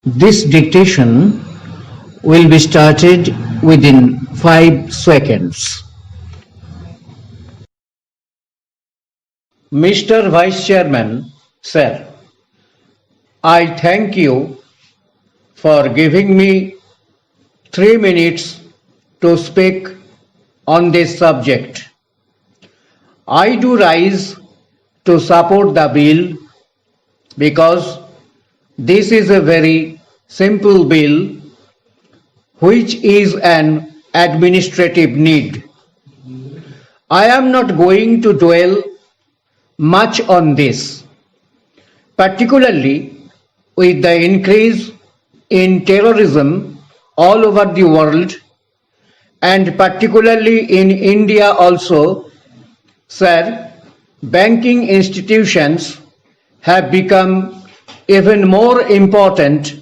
This dictation will be started within 5 seconds. Mr. Vice Chairman, Sir, I thank you for giving me 3 minutes to speak on this subject. I do rise to support the bill because this is a very simple bill which is an administrative need. I am not going to dwell much on this, particularly with the increase in terrorism all over the world and particularly in India also. Sir, banking institutions have become even more important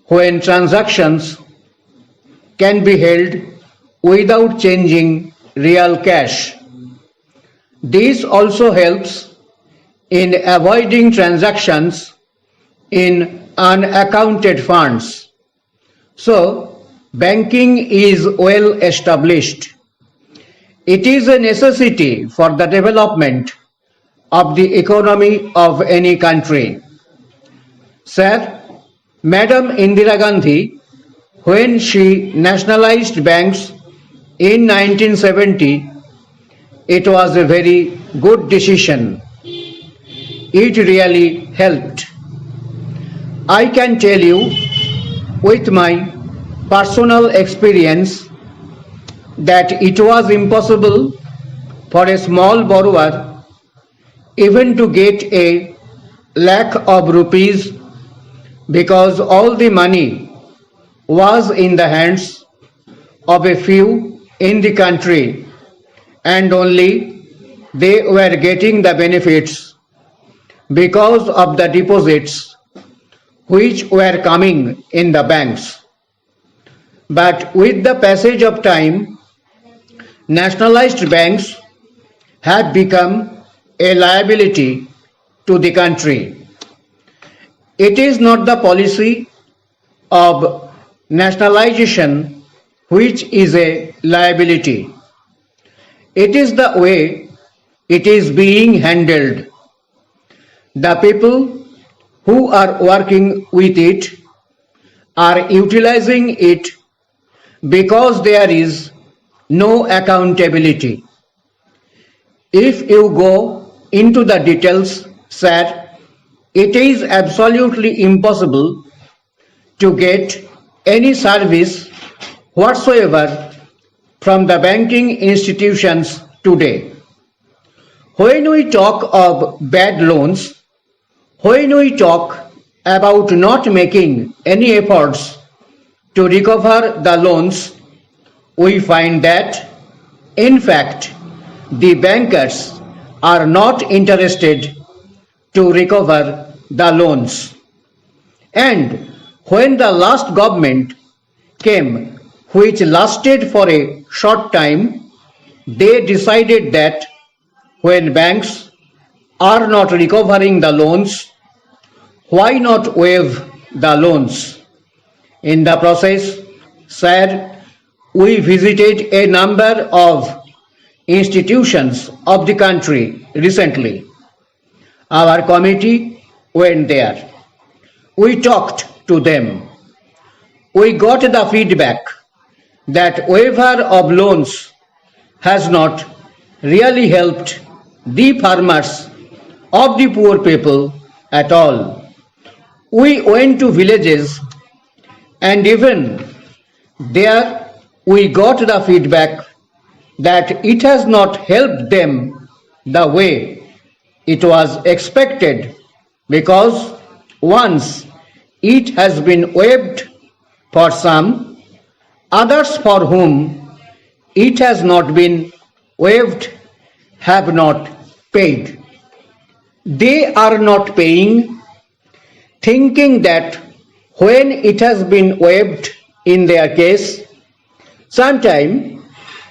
when transactions can be held without changing real cash. This also helps in avoiding transactions in unaccounted funds. So, banking is well established. It is a necessity for the development of the economy of any country. Sir, Madam Indira Gandhi, when she nationalized banks in 1970, it was a very good decision. It really helped. I can tell you with my personal experience that it was impossible for a small borrower even to get a lakh of rupees because all the money was in the hands of a few in the country and only they were getting the benefits because of the deposits which were coming in the banks. But with the passage of time, nationalized banks have become a liability to the country. It is not the policy of nationalization which is a liability. It is the way it is being handled. The people who are working with it are utilizing it because there is no accountability. If you go into the details, sir, it is absolutely impossible to get any service whatsoever from the banking institutions today. When we talk of bad loans, when we talk about not making any efforts to recover the loans, we find that, in fact, the bankers are not interested to recover the loans. And when the last government came, which lasted for a short time, they decided that when banks are not recovering the loans, why not waive the loans? In the process, sir, we visited a number of institutions of the country recently. Our committee went there. We talked to them. We got the feedback that waiver of loans has not really helped the farmers of the poor people at all. We went to villages and even there we got the feedback that it has not helped them the way it was expected because once it has been waived for some, others for whom it has not been waived have not paid. They are not paying, thinking that when it has been waived in their case, sometime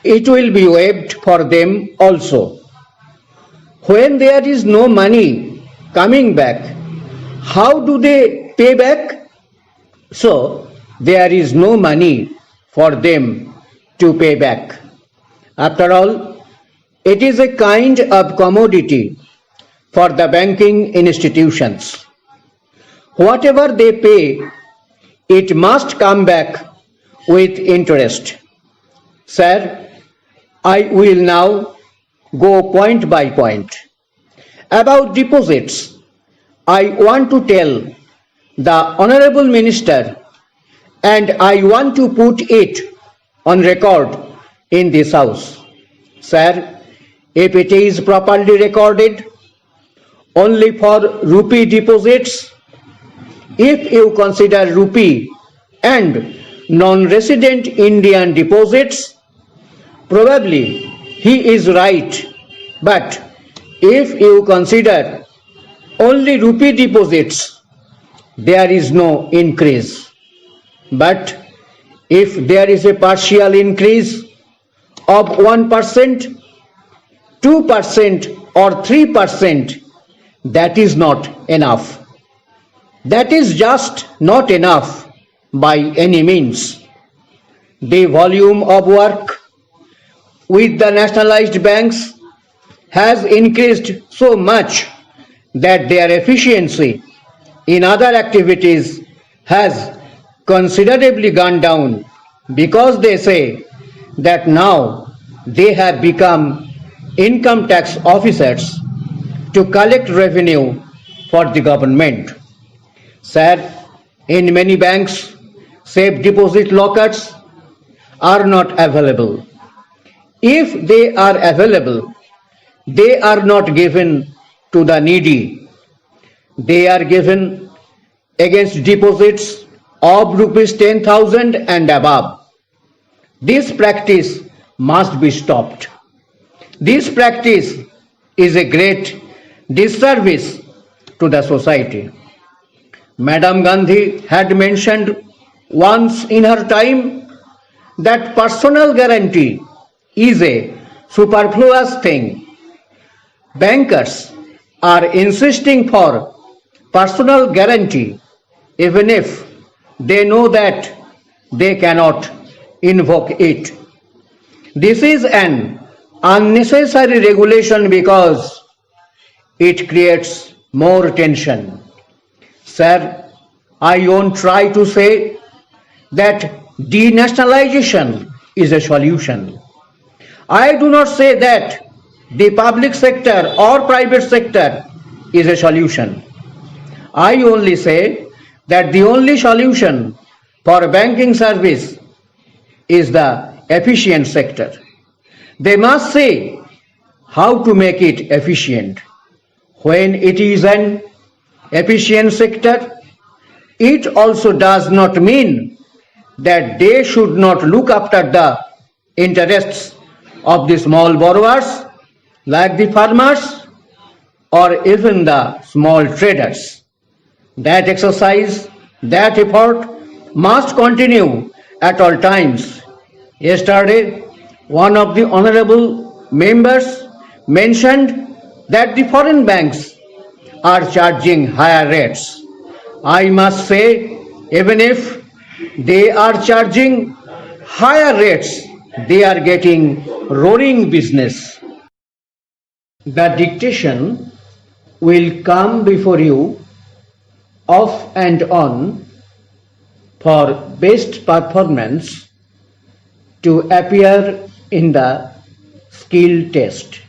it will be waived for them also. When there is no money coming back, how do they pay back? So there is no money for them to pay back. After all, it is a kind of commodity for the banking institutions. Whatever they pay, it must come back with interest. Sir, I will now go point by point. About deposits, I want to tell the Honorable Minister, and I want to put it on record in this House. Sir, if it is properly recorded, only for rupee deposits, if you consider rupee and non-resident Indian deposits, probably he is right, but if you consider only rupee deposits, there is no increase. But if there is a partial increase of 1%, 2% or 3%, that is not enough. That is just not enough by any means. The volume of work with the nationalized banks has increased so much that their efficiency in other activities has considerably gone down, because they say that now they have become income tax officers to collect revenue for the government. Sir, in many banks, safe deposit lockers are not available. If they are available, they are not given to the needy. They are given against deposits of rupees 10,000 and above. This practice must be stopped. This practice is a great disservice to the society. Madam Gandhi had mentioned once in her time that personal guarantee is a superfluous thing. Bankers are insisting for personal guarantee even if they know that they cannot invoke it. This is an unnecessary regulation because it creates more tension. Sir, I won't try to say that denationalization is a solution. I do not say that the public sector or private sector is a solution. I only say that the only solution for banking service is the efficient sector. They must say how to make it efficient. When it is an efficient sector, it also does not mean that they should not look after the interests of the small borrowers like the farmers or even the small traders. That exercise, that effort must continue at all times. Yesterday, one of the honorable members mentioned that the foreign banks are charging higher rates. I must say, even if they are charging higher rates, they are getting roaring business. The dictation will come before you off and on for best performance to appear in the skill test.